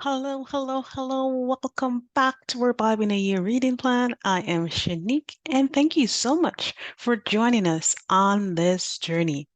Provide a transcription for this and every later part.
Hello, hello, hello. Welcome back to our Bible in a Year reading plan. I am Shanique, and thank you so much for joining us on this journey.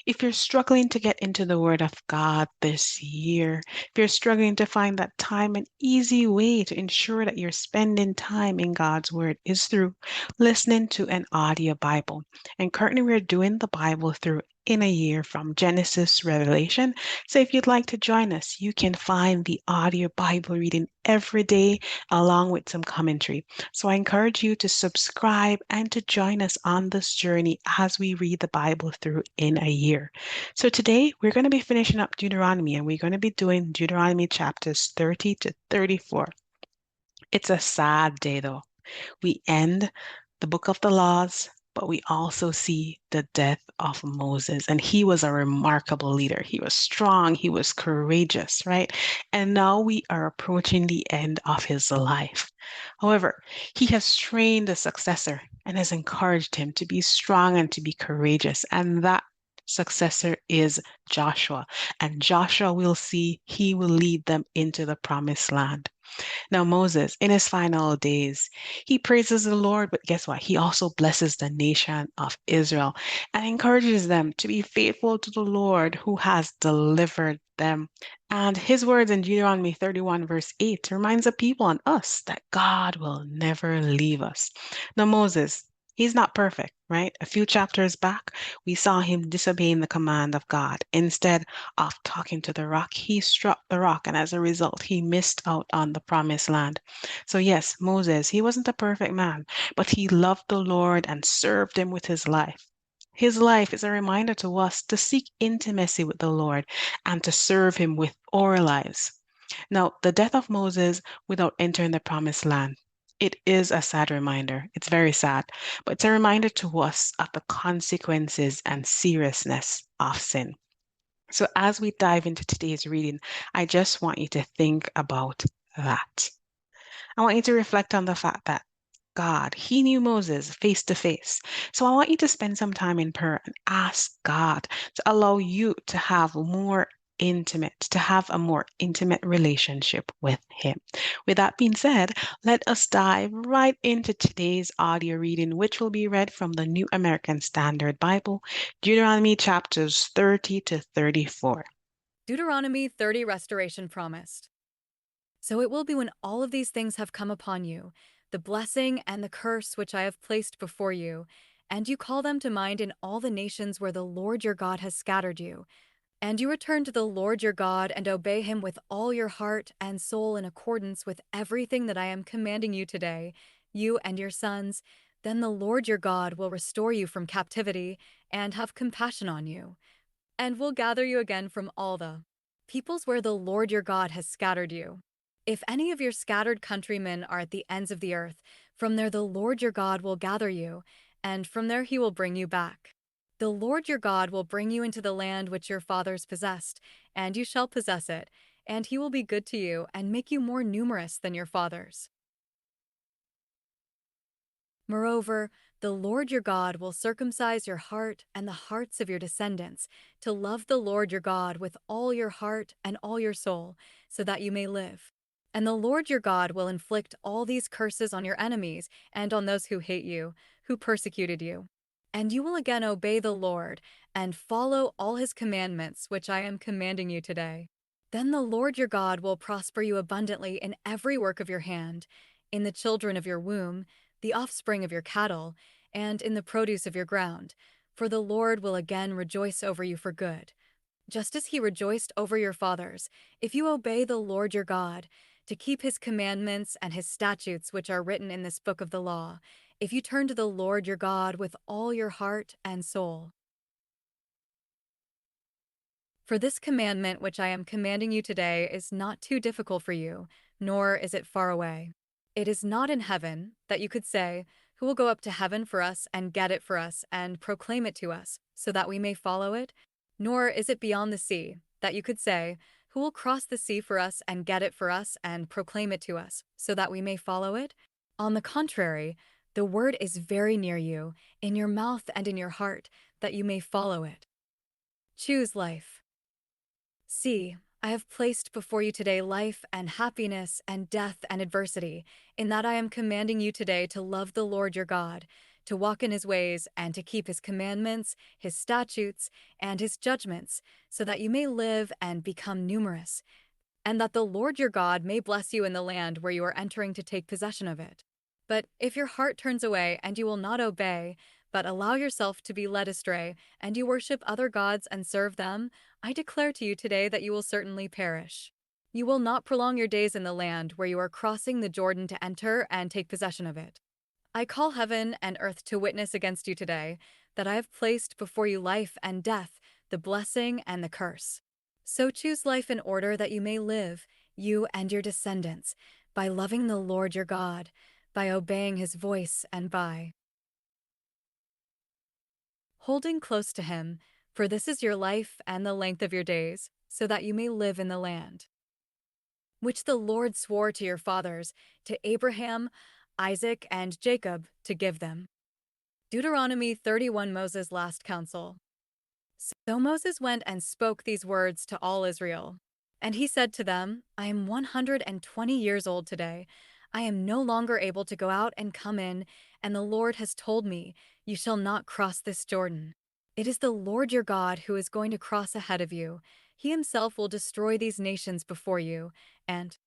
If you're struggling to get into the Word of God this year, if you're struggling to find that time, an easy way to ensure that you're spending time in God's Word is through listening to an audio Bible. And currently, we're doing the Bible through in a year from Genesis to Revelation. So if you'd like to join us, you can find the audio Bible reading every day along with some commentary. So I encourage you to subscribe and to join us on this journey as we read the Bible through in a year. So today we're going to be finishing up Deuteronomy and we're going to be doing Deuteronomy chapters 30 to 34. It's a sad day though. We end the book of the laws, but we also see the death of Moses. And he was a remarkable leader. He was strong, he was courageous, right? And now we are approaching the end of his life. However, he has trained a successor and has encouraged him to be strong and to be courageous. And that successor is Joshua. And Joshua will see he will lead them into the promised land. Now, Moses, in his final days, he praises the Lord, but guess what? He also blesses the nation of Israel and encourages them to be faithful to the Lord who has delivered them. And his words in Deuteronomy 31, verse 8, reminds the people and us that God will never leave us. Now, Moses, he's not perfect, right? A few chapters back, we saw him disobeying the command of God. Instead of talking to the rock, he struck the rock, and as a result, he missed out on the promised land. So, yes, Moses, he wasn't a perfect man, but he loved the Lord and served him with his life. His life is a reminder to us to seek intimacy with the Lord and to serve him with our lives. Now, the death of Moses without entering the promised land. It is a sad reminder. It's very sad, but it's a reminder to us of the consequences and seriousness of sin. So, as we dive into today's reading, I just want you to think about that. I want you to reflect on the fact that God, He knew Moses face to face. So, I want you to spend some time in prayer and ask God to allow you to have a more intimate relationship with Him. With that being said, let us dive right into today's audio reading, which will be read from the New American Standard Bible, Deuteronomy chapters 30 to 34. Deuteronomy 30 Restoration Promised. So it will be when all of these things have come upon you, the blessing and the curse which I have placed before you, and you call them to mind in all the nations where the Lord your God has scattered you, and you return to the Lord your God and obey him with all your heart and soul in accordance with everything that I am commanding you today, you and your sons, then the Lord your God will restore you from captivity and have compassion on you, and will gather you again from all the peoples where the Lord your God has scattered you. If any of your scattered countrymen are at the ends of the earth, from there the Lord your God will gather you, and from there he will bring you back. The Lord your God will bring you into the land which your fathers possessed, and you shall possess it, and he will be good to you and make you more numerous than your fathers. Moreover, the Lord your God will circumcise your heart and the hearts of your descendants, to love the Lord your God with all your heart and all your soul, so that you may live. And the Lord your God will inflict all these curses on your enemies and on those who hate you, who persecuted you. And you will again obey the Lord and follow all his commandments, which I am commanding you today. Then the Lord your God will prosper you abundantly in every work of your hand, in the children of your womb, the offspring of your cattle, and in the produce of your ground, for the Lord will again rejoice over you for good, just as he rejoiced over your fathers, if you obey the Lord your God, to keep his commandments and his statutes which are written in this book of the law, if you turn to the Lord your God with all your heart and soul. For this commandment which I am commanding you today is not too difficult for you, nor is it far away. It is not in heaven, that you could say, who will go up to heaven for us and get it for us and proclaim it to us, so that we may follow it? Nor is it beyond the sea, that you could say, who will cross the sea for us and get it for us and proclaim it to us, so that we may follow it? On the contrary, the word is very near you, in your mouth and in your heart, that you may follow it. Choose life. See, I have placed before you today life and happiness and death and adversity, in that I am commanding you today to love the Lord your God, to walk in his ways, and to keep his commandments, his statutes, and his judgments, so that you may live and become numerous, and that the Lord your God may bless you in the land where you are entering to take possession of it. But if your heart turns away and you will not obey, but allow yourself to be led astray, and you worship other gods and serve them, I declare to you today that you will certainly perish. You will not prolong your days in the land where you are crossing the Jordan to enter and take possession of it. I call heaven and earth to witness against you today that I have placed before you life and death, the blessing and the curse. So choose life in order that you may live, you and your descendants, by loving the Lord your God, by obeying his voice, and by holding close to him, for this is your life and the length of your days, so that you may live in the land which the Lord swore to your fathers, to Abraham, Isaac, and Jacob, to give them. Deuteronomy 31, Moses' last counsel. So Moses went and spoke these words to all Israel. And he said to them, I am 120 years old today. I am no longer able to go out and come in, and the Lord has told me, you shall not cross this Jordan. It is the Lord your God who is going to cross ahead of you. He himself will destroy these nations before you, and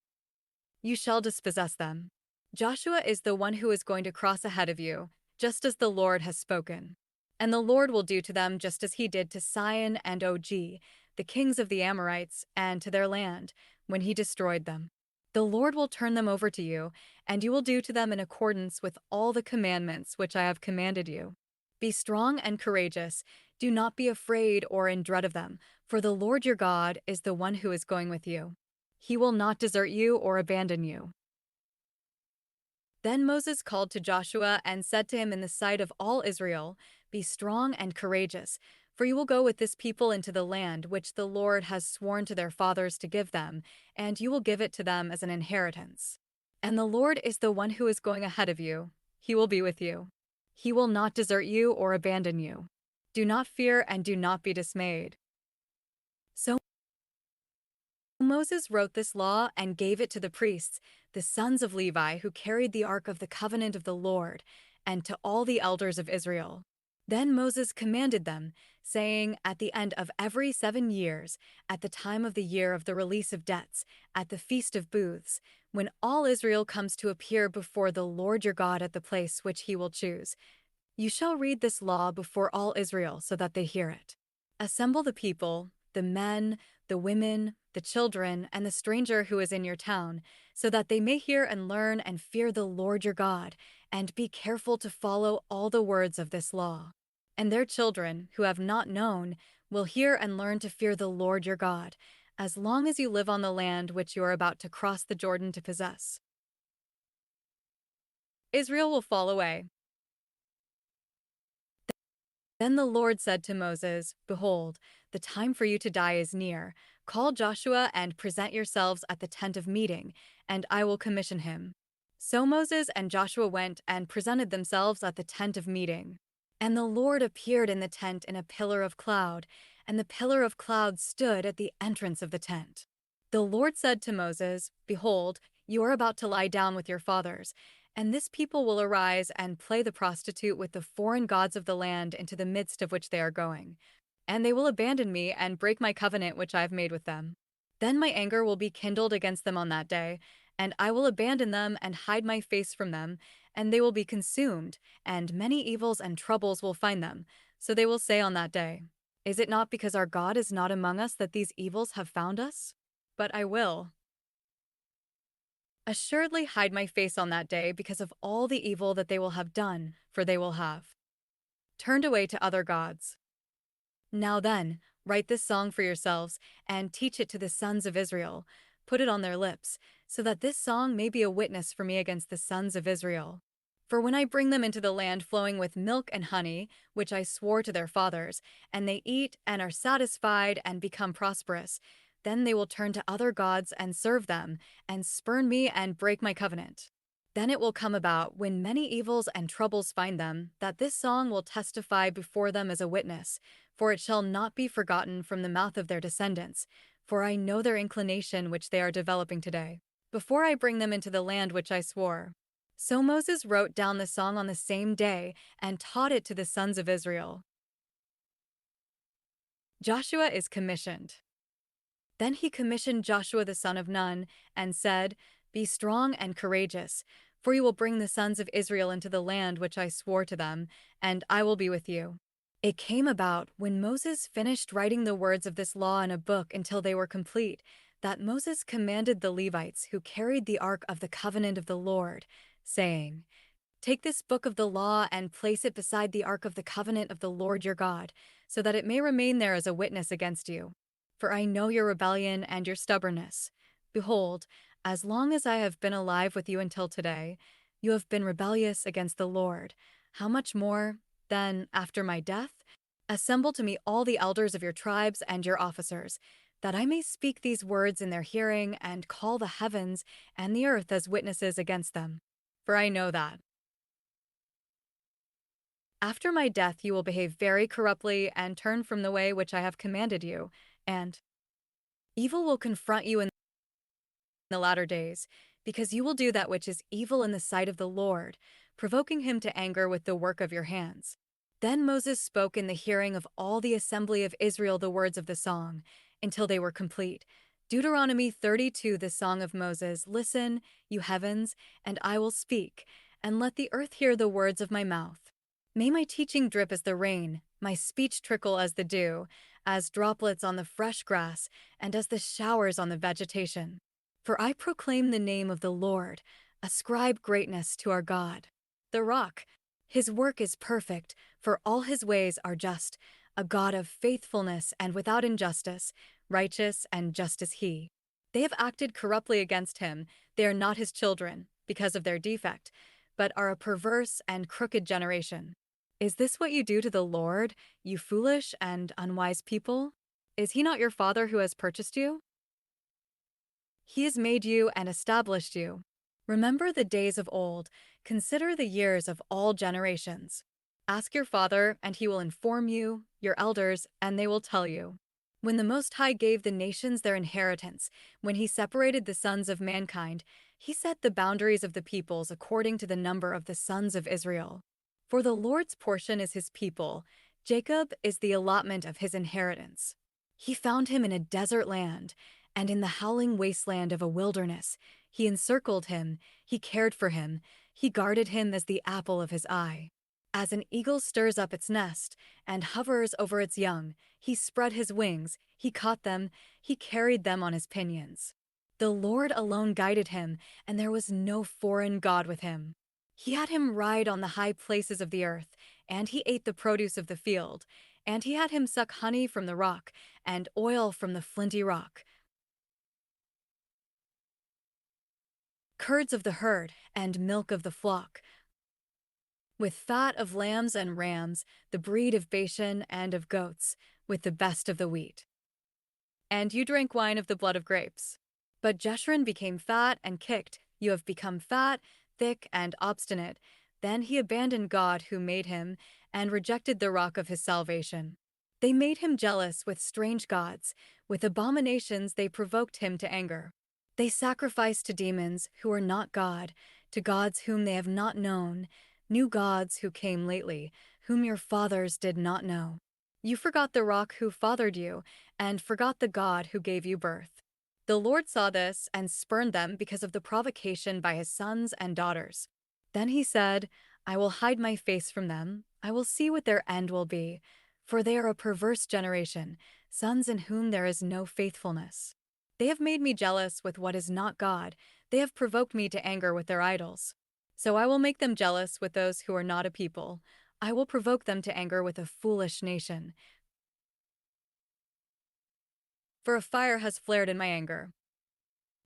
you shall dispossess them. Joshua is the one who is going to cross ahead of you, just as the Lord has spoken. And the Lord will do to them just as he did to Sihon and Og, the kings of the Amorites, and to their land, when he destroyed them. The Lord will turn them over to you, and you will do to them in accordance with all the commandments which I have commanded you. Be strong and courageous. Do not be afraid or in dread of them, for the Lord your God is the one who is going with you. He will not desert you or abandon you. Then Moses called to Joshua and said to him in the sight of all Israel, Be strong and courageous, for you will go with this people into the land which the Lord has sworn to their fathers to give them, and you will give it to them as an inheritance. And the Lord is the one who is going ahead of you. He will be with you. He will not desert you or abandon you. Do not fear and do not be dismayed. So Moses wrote this law and gave it to the priests, the sons of Levi, who carried the ark of the covenant of the Lord, and to all the elders of Israel. Then Moses commanded them, saying, At the end of every 7 years, at the time of the year of the release of debts, at the Feast of Booths, when all Israel comes to appear before the Lord your God at the place which he will choose, you shall read this law before all Israel so that they hear it. Assemble the people, the men, the women, the children, and the stranger who is in your town, so that they may hear and learn and fear the Lord your God, and be careful to follow all the words of this law. And their children, who have not known, will hear and learn to fear the Lord your God, as long as you live on the land which you are about to cross the Jordan to possess. Israel will fall away. Then the Lord said to Moses, Behold, the time for you to die is near. Call Joshua and present yourselves at the tent of meeting, and I will commission him. So Moses and Joshua went and presented themselves at the tent of meeting. And the Lord appeared in the tent in a pillar of cloud, and the pillar of cloud stood at the entrance of the tent. The Lord said to Moses, Behold, you are about to lie down with your fathers, and this people will arise and play the prostitute with the foreign gods of the land into the midst of which they are going. And they will abandon me and break my covenant which I have made with them. Then my anger will be kindled against them on that day, and I will abandon them and hide my face from them, and they will be consumed, and many evils and troubles will find them. So they will say on that day, Is it not because our God is not among us that these evils have found us? But I will assuredly hide my face on that day because of all the evil that they will have done, for they will have turned away to other gods. Now then, write this song for yourselves, and teach it to the sons of Israel. Put it on their lips, so that this song may be a witness for me against the sons of Israel. For when I bring them into the land flowing with milk and honey, which I swore to their fathers, and they eat and are satisfied and become prosperous, then they will turn to other gods and serve them, and spurn me and break my covenant. Then it will come about, when many evils and troubles find them, that this song will testify before them as a witness, for it shall not be forgotten from the mouth of their descendants, for I know their inclination which they are developing today, before I bring them into the land which I swore. So Moses wrote down the song on the same day and taught it to the sons of Israel. Joshua is commissioned. Then he commissioned Joshua the son of Nun and said, "Be strong and courageous, for you will bring the sons of Israel into the land which I swore to them, and I will be with you." It came about, when Moses finished writing the words of this law in a book until they were complete, that Moses commanded the Levites who carried the ark of the covenant of the Lord, saying, "Take this book of the law and place it beside the ark of the covenant of the Lord your God, so that it may remain there as a witness against you. For I know your rebellion and your stubbornness. Behold, as long as I have been alive with you until today, you have been rebellious against the Lord. How much more, then, after my death? Assemble to me all the elders of your tribes and your officers, that I may speak these words in their hearing and call the heavens and the earth as witnesses against them. For I know that after my death you will behave very corruptly and turn from the way which I have commanded you, and evil will confront you in the latter days, because you will do that which is evil in the sight of the Lord, provoking him to anger with the work of your hands." Then Moses spoke in the hearing of all the assembly of Israel the words of the song, until they were complete. Deuteronomy 32, the song of Moses. Listen, you heavens, and I will speak, and let the earth hear the words of my mouth. May my teaching drip as the rain, my speech trickle as the dew, as droplets on the fresh grass, and as the showers on the vegetation. For I proclaim the name of the Lord, ascribe greatness to our God. The rock, his work is perfect, for all his ways are just, a God of faithfulness and without injustice, righteous and just is he. They have acted corruptly against him, they are not his children, because of their defect, but are a perverse and crooked generation. Is this what you do to the Lord, you foolish and unwise people? Is he not your father who has purchased you? He has made you and established you. Remember the days of old, consider the years of all generations. Ask your father, and he will inform you, your elders, and they will tell you. When the Most High gave the nations their inheritance, when he separated the sons of mankind, he set the boundaries of the peoples according to the number of the sons of Israel. For the Lord's portion is his people, Jacob is the allotment of his inheritance. He found him in a desert land, and in the howling wasteland of a wilderness. He encircled him, he cared for him, he guarded him as the apple of his eye. As an eagle stirs up its nest and hovers over its young, he spread his wings, he caught them, he carried them on his pinions. The Lord alone guided him, and there was no foreign god with him. He had him ride on the high places of the earth, and he ate the produce of the field, and he had him suck honey from the rock, and oil from the flinty rock, curds of the herd, and milk of the flock, with fat of lambs and rams, the breed of Bashan and of goats, with the best of the wheat. And you drank wine of the blood of grapes. But Jeshurun became fat and kicked. You have become fat, thick, and obstinate. Then he abandoned God who made him, and rejected the rock of his salvation. They made him jealous with strange gods. With abominations they provoked him to anger. They sacrificed to demons who are not God, to gods whom they have not known, new gods who came lately, whom your fathers did not know. You forgot the rock who fathered you, and forgot the God who gave you birth. The Lord saw this and spurned them because of the provocation by his sons and daughters. Then he said, I will hide my face from them, I will see what their end will be, for they are a perverse generation, sons in whom there is no faithfulness. They have made me jealous with what is not God, they have provoked me to anger with their idols. So I will make them jealous with those who are not a people, I will provoke them to anger with a foolish nation. For a fire has flared in my anger,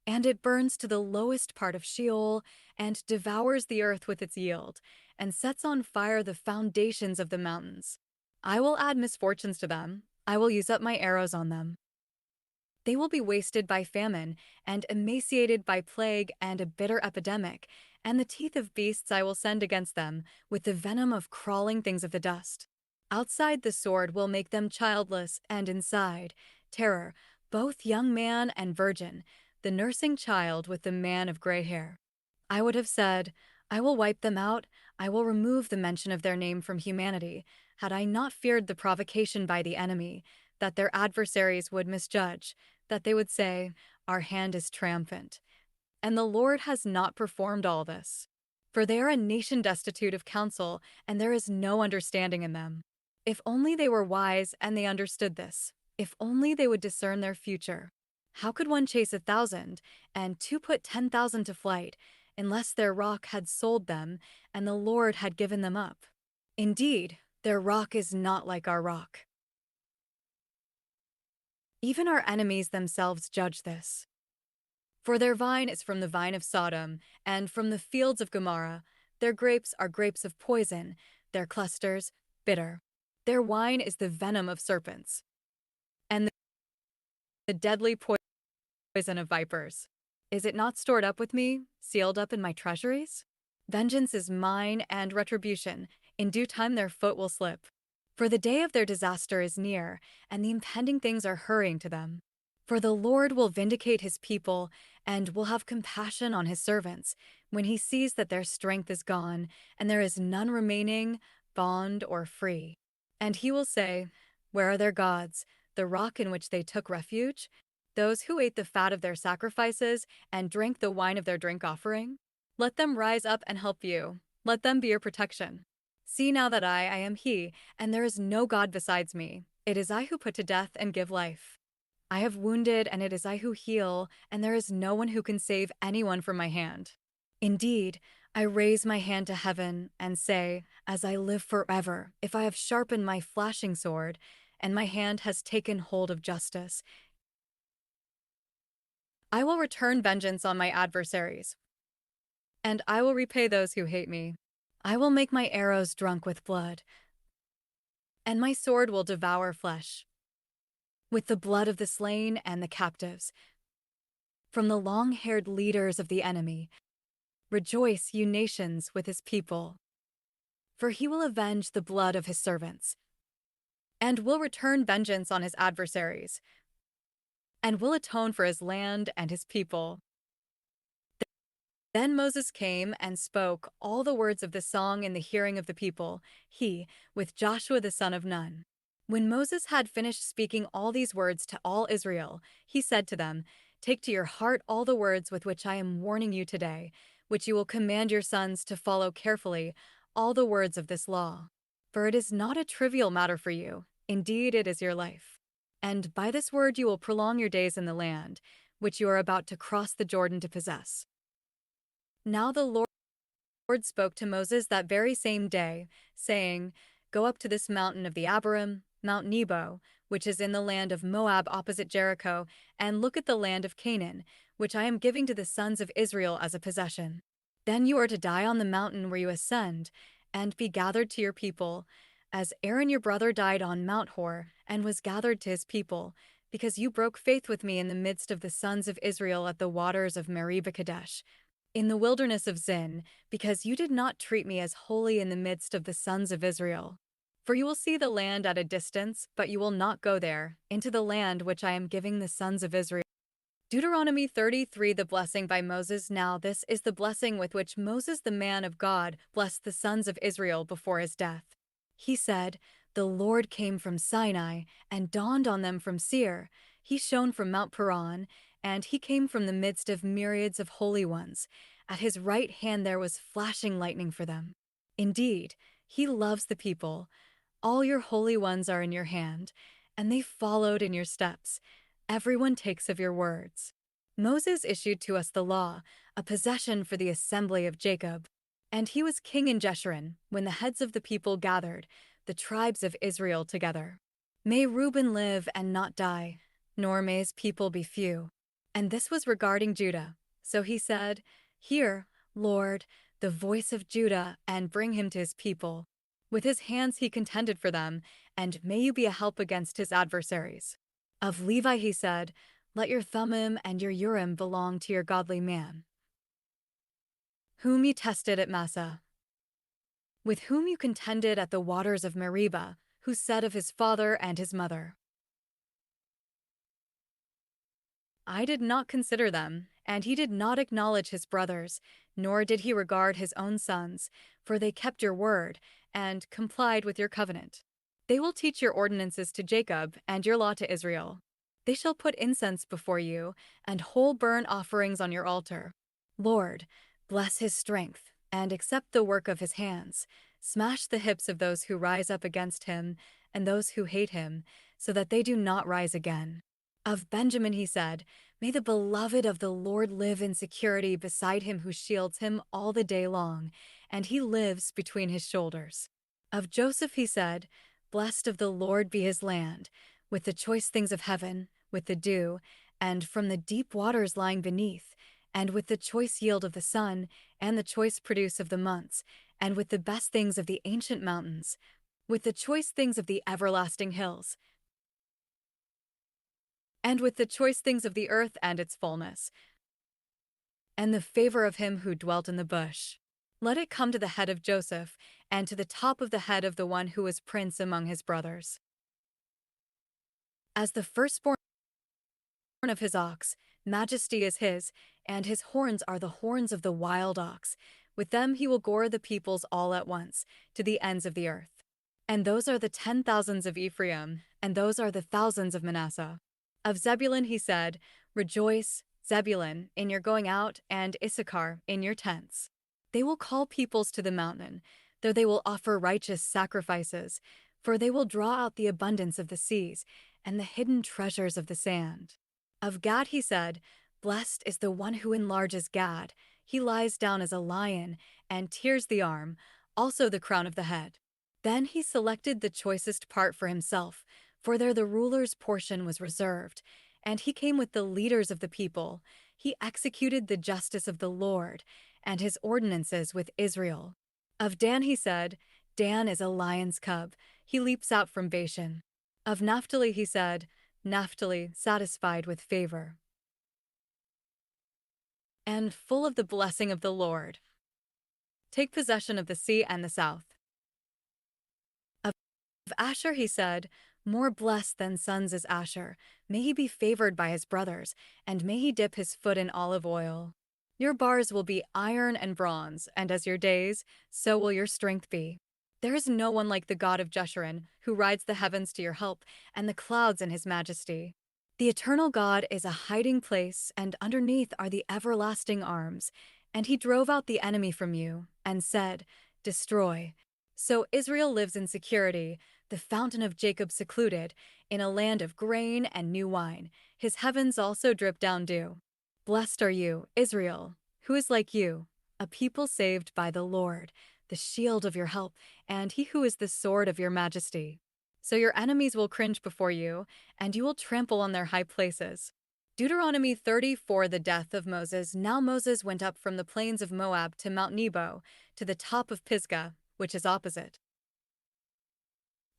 and it burns to the lowest part of Sheol, and devours the earth with its yield, and sets on fire the foundations of the mountains. I will add misfortunes to them, I will use up my arrows on them. They will be wasted by famine, and emaciated by plague and a bitter epidemic, and the teeth of beasts I will send against them, with the venom of crawling things of the dust. Outside the sword will make them childless, and inside, terror, both young man and virgin, the nursing child with the man of gray hair. I would have said, I will wipe them out, I will remove the mention of their name from humanity, had I not feared the provocation by the enemy, that their adversaries would misjudge, that they would say, Our hand is triumphant. And the Lord has not performed all this. For they are a nation destitute of counsel, and there is no understanding in them. If only they were wise and they understood this. If only they would discern their future. How could one chase 1,000 and two put 10,000 to flight, unless their rock had sold them and the Lord had given them up? Indeed, their rock is not like our rock. Even our enemies themselves judge this. For their vine is from the vine of Sodom, and from the fields of Gomorrah. Their grapes are grapes of poison, their clusters bitter. Their wine is the venom of serpents, and the deadly poison of vipers. Is it not stored up with me, sealed up in my treasuries? Vengeance is mine and retribution. In due time their foot will slip. For the day of their disaster is near, and the impending things are hurrying to them. For the Lord will vindicate his people and will have compassion on his servants when he sees that their strength is gone and there is none remaining, bond or free. And he will say, Where are their gods, the rock in which they took refuge? Those who ate the fat of their sacrifices and drank the wine of their drink offering? Let them rise up and help you. Let them be your protection. See now that I am he, and there is no God besides me. It is I who put to death and give life. I have wounded, and it is I who heal, and there is no one who can save anyone from my hand. Indeed, I raise my hand to heaven and say, As I live forever, if I have sharpened my flashing sword, and my hand has taken hold of justice, I will return vengeance on my adversaries, and I will repay those who hate me. I will make my arrows drunk with blood, and my sword will devour flesh, with the blood of the slain and the captives. From the long-haired leaders of the enemy, rejoice, you nations, with his people. For he will avenge the blood of his servants, and will return vengeance on his adversaries, and will atone for his land and his people. Then Moses came and spoke all the words of the song in the hearing of the people, he, with Joshua the son of Nun. When Moses had finished speaking all these words to all Israel, he said to them, Take to your heart all the words with which I am warning you today, which you will command your sons to follow carefully, all the words of this law. For it is not a trivial matter for you, indeed it is your life. And by this word you will prolong your days in the land, which you are about to cross the Jordan to possess. Now the Lord spoke to Moses that very same day, saying, Go up to this mountain of the Abarim, Mount Nebo, which is in the land of Moab opposite Jericho, and look at the land of Canaan, which I am giving to the sons of Israel as a possession. Then you are to die on the mountain where you ascend, and be gathered to your people, as Aaron your brother died on Mount Hor, and was gathered to his people, because you broke faith with me in the midst of the sons of Israel at the waters of Meribah Kadesh, in the wilderness of Zin, because you did not treat me as holy in the midst of the sons of Israel. For you will see the land at a distance, but you will not go there, into the land which I am giving the sons of Israel. Deuteronomy 33. The blessing by Moses. Now this is the blessing with which Moses the man of God blessed the sons of Israel before his death. He said, The Lord came from Sinai and dawned on them from Seir. He shone from Mount Paran, and he came from the midst of myriads of holy ones. At his right hand there was flashing lightning for them. Indeed, he loves the people. All your holy ones are in your hand, and they followed in your steps. Everyone takes of your words. Moses issued to us the law, a possession for the assembly of Jacob. And he was king in Jeshurun, when the heads of the people gathered, the tribes of Israel together. May Reuben live and not die, nor may his people be few. And this was regarding Judah. So he said, Hear, Lord, the voice of Judah, and bring him to his people. With his hands he contended for them, and may you be a help against his adversaries. Of Levi he said, Let your Thummim and your Urim belong to your godly man, whom you tested at Massah, with whom you contended at the waters of Meribah, who said of his father and his mother, I did not consider them, and he did not acknowledge his brothers, nor did he regard his own sons, for they kept your word, and complied with your covenant. They will teach your ordinances to Jacob, and your law to Israel. They shall put incense before you, and whole burnt offerings on your altar. Lord, bless his strength, and accept the work of his hands. Smash the hips of those who rise up against him, and those who hate him, so that they do not rise again. Of Benjamin he said, May the beloved of the Lord live in security beside him who shields him all the day long, and he lives between his shoulders. Of Joseph he said, Blessed of the Lord be his land, with the choice things of heaven, with the dew, and from the deep waters lying beneath, and with the choice yield of the sun, and the choice produce of the months, and with the best things of the ancient mountains, with the choice things of the everlasting hills, and with the choice things of the earth and its fullness, and the favor of him who dwelt in the bush. Let it come to the head of Joseph, and to the top of the head of the one who was prince among his brothers. As the firstborn of his ox, majesty is his, and his horns are the horns of the wild ox. With them he will gore the peoples all at once, to the ends of the earth. And those are the 10,000s of Ephraim, and those are the thousands of Manasseh. Of Zebulun he said, Rejoice, Zebulun, in your going out, and Issachar, in your tents. They will call peoples to the mountain, though they will offer righteous sacrifices, for they will draw out the abundance of the seas, and the hidden treasures of the sand. Of Gad he said, Blessed is the one who enlarges Gad. He lies down as a lion, and tears the arm, also the crown of the head. Then he selected the choicest part for himself, for there the ruler's portion was reserved, and he came with the leaders of the people. He executed the justice of the Lord, and his ordinances with Israel. Of Dan he said, Dan is a lion's cub, he leaps out from Bashan. Of Naphtali he said, Naphtali, satisfied with favor, and full of the blessing of the Lord. Take possession of the sea and the south. Of Asher he said, More blessed than sons is Asher. May he be favored by his brothers, and may he dip his foot in olive oil. Your bars will be iron and bronze, and as your days, so will your strength be. There is no one like the God of Jeshurun, who rides the heavens to your help, and the clouds in his majesty. The eternal God is a hiding place, and underneath are the everlasting arms. And he drove out the enemy from you, and said, Destroy. So Israel lives in security, the fountain of Jacob secluded, in a land of grain and new wine. His heavens also drip down dew. Blessed are you, Israel, who is like you, a people saved by the Lord, the shield of your help, and he who is the sword of your majesty. So your enemies will cringe before you, and you will trample on their high places. Deuteronomy 34. The death of Moses. Now Moses went up from the plains of Moab to Mount Nebo, to the top of Pisgah, which is opposite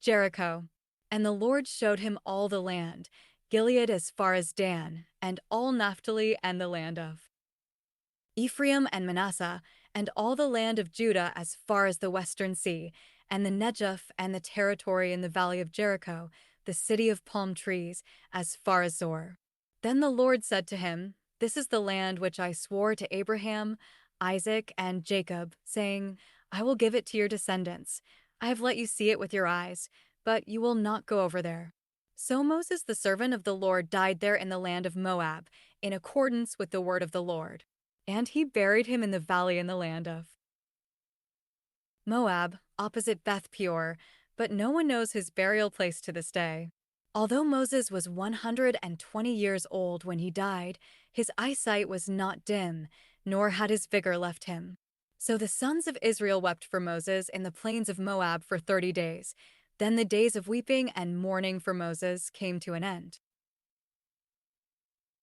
Jericho. And the Lord showed him all the land, Gilead as far as Dan, and all Naphtali and the land of Ephraim and Manasseh, and all the land of Judah as far as the western sea, and the Negev and the territory in the valley of Jericho, the city of palm trees, as far as Zor. Then the Lord said to him, This is the land which I swore to Abraham, Isaac, and Jacob, saying, I will give it to your descendants. I have let you see it with your eyes, but you will not go over there. So Moses the servant of the Lord died there in the land of Moab, in accordance with the word of the Lord. And he buried him in the valley in the land of Moab, opposite Beth Peor, but no one knows his burial place to this day. Although Moses was 120 years old when he died, his eyesight was not dim, nor had his vigor left him. So the sons of Israel wept for Moses in the plains of Moab for 30 days. Then the days of weeping and mourning for Moses came to an end.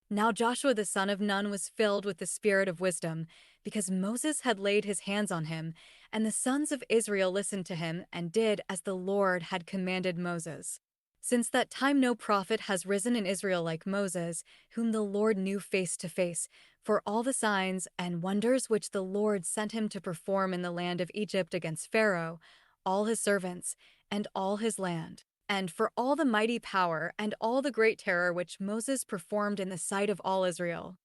Now Joshua the son of Nun was filled with the spirit of wisdom, because Moses had laid his hands on him, and the sons of Israel listened to him and did as the Lord had commanded Moses. Since that time no prophet has risen in Israel like Moses, whom the Lord knew face to face, for all the signs and wonders which the Lord sent him to perform in the land of Egypt against Pharaoh, all his servants, and all his land. and for all the mighty power and all the great terror which Moses performed in the sight of all Israel.